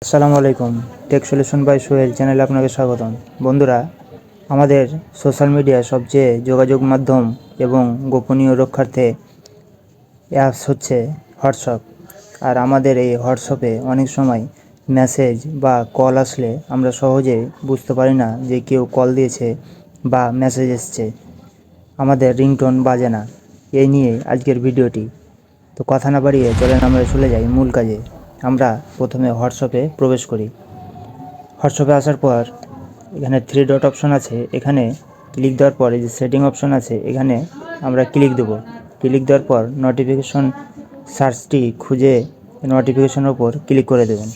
আসসালামু আলাইকুম। Take solution by Sohel চ্যানেলে আপনাকে স্বাগতম। বন্ধুরা, আমাদের সোশ্যাল মিডিয়ার সবচেয়ে যোগাযোগ মাধ্যম এবং গোপনীয় রক্ষার্থে অ্যাপস হচ্ছে হোয়াটসঅ্যাপ। আর আমাদের এই হোয়াটসঅ্যাপে অনেক সময় মেসেজ বা কল আসলে আমরা সহজে বুঝতে পারি না যে কেউ কল দিয়েছে বা মেসেজ এসছে, আমাদের রিংটোন বাজে না। এই নিয়ে আজকের ভিডিওটি। তো কথা না বাড়িয়ে চলেন আমরা চলে যাই মূল কাজে। আমরা প্রথমে হোয়াটসঅ্যাপে প্রবেশ করি। হোয়াটসঅ্যাপে আসার পর এখানে থ্রি ডট অপশন আছে, এখানে ক্লিক দেওয়ার পর এই যে সেটিং অপশন আছে এখানে আমরা ক্লিক দেব। ক্লিক দেওয়ার পর নোটিফিকেশন সার্চটি খুঁজে নোটিফিকেশনের ওপর ক্লিক করে দেবেন।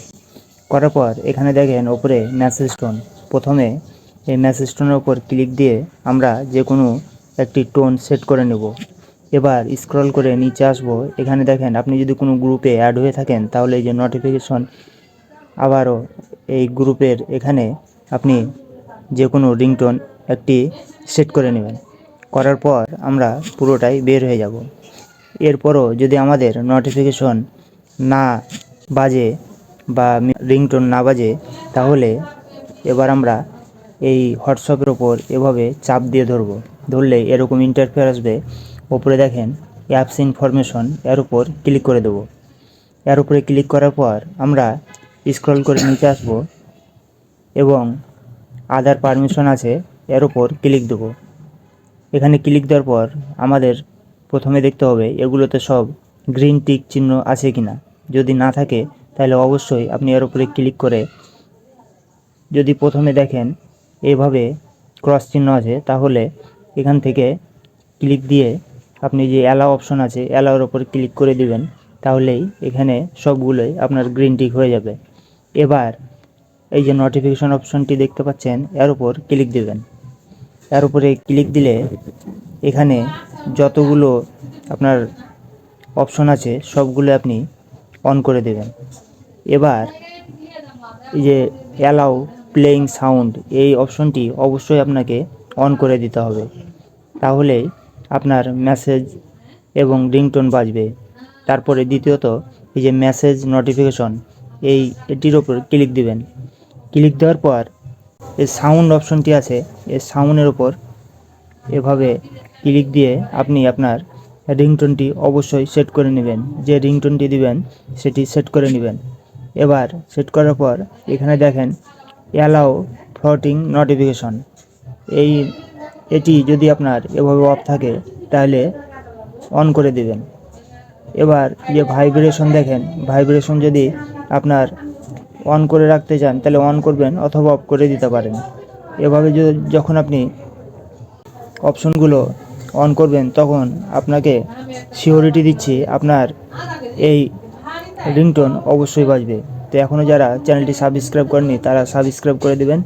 করার পর এখানে দেখেন ওপরে মেসেজ টোন, প্রথমে এই মেসেজ টোনের ওপর ক্লিক দিয়ে আমরা যে কোনো একটি টোন সেট করে নেব। এবার স্ক্রল করে নিচে আসবো, এখানে দেখেন আপনি যদি কোনো গ্রুপে অ্যাড হয়ে থাকেন তাহলে এই যে নোটিফিকেশন আবারও এই গ্রুপের এখানে আপনি যে কোনো রিংটোন একটি সেট করে নেবেন। করার পর আমরা পুরোটাই বের হয়ে যাব। এরপরও যদি আমাদের নোটিফিকেশন না বাজে বা রিংটোন না বাজে তাহলে এবার আমরা এই হোয়াটসঅ্যাপের ওপর এভাবে চাপ দিয়ে ধরলে এরকম ইন্টারফেয়ার আসবে। ওপরে দেখেন অ্যাপস ইনফরমেশন, এর উপর ক্লিক করে দেব। এর উপরে ক্লিক করার পর আমরা স্ক্রল করে নিচে আসবো এবং আদার পারমিশন আছে, এর উপর ক্লিক দেব। এখানে ক্লিক দেওয়ার পর আমাদের প্রথমে দেখতে হবে এগুলোতে সব গ্রিন টিক চিহ্ন আছে কিনা। যদি না থাকে তাহলে অবশ্যই আপনি এর উপরে ক্লিক করে, যদি প্রথমে দেখেন এইভাবে ক্রস চিহ্ন আছে তাহলে এখান থেকে ক্লিক দিয়ে আপনি যে অ্যালাও অপশন আছে অ্যালাওর ওপর ক্লিক করে দিবেন, তাহলেই এখানে সবগুলোই আপনার গ্রিন টিক হয়ে যাবে। এবার এই যে নোটিফিকেশন অপশনটি দেখতে পাচ্ছেন এর উপর ক্লিক দিবেন। এর উপরে ক্লিক দিলে এখানে যতগুলো আপনার অপশন আছে সবগুলো আপনি অন করে দেবেন। এবার এই যে অ্যালাউ প্লেয়িং সাউন্ড এই অপশনটি অবশ্যই আপনাকে অন করে দিতে হবে, তাহলে আপনার মেসেজ এবং রিংটোন বাজবে। তারপরে দ্বিতীয়ত এই যে মেসেজ নোটিফিকেশন এটির ওপর ক্লিক দিবেন। ক্লিক দেওয়ার পর এই সাউন্ড অপশনটি আছে, এই সাউন্ডের ওপর এভাবে ক্লিক দিয়ে আপনি আপনার রিংটোনটি অবশ্যই সেট করে নেবেন। যে রিংটোনটি দিবেন সেটি সেট করে নেবেন। এবার সেট করার পর এখানে দেখেন অ্যালাউ ফ্লোটিং নোটিফিকেশন, এটি যদি আপনার এভাবে অফ থাকে তাহলে অন করে দিবেন। এবার যে ভাইব্রেশন দেখেন, ভাইব্রেশন যদি আপনার অন করে রাখতে চান তাহলে অন করবেন অথবা অফ করে দিতে পারেন। এভাবে যখন আপনি অপশনগুলো অন করবেন তখন আপনাকে সিওরিটি দিচ্ছি আপনার এই রিংটোন অবশ্যই বাজবে। তো এখনও যারা চ্যানেলটি সাবস্ক্রাইব করেনি তারা সাবস্ক্রাইব করে দেবেন।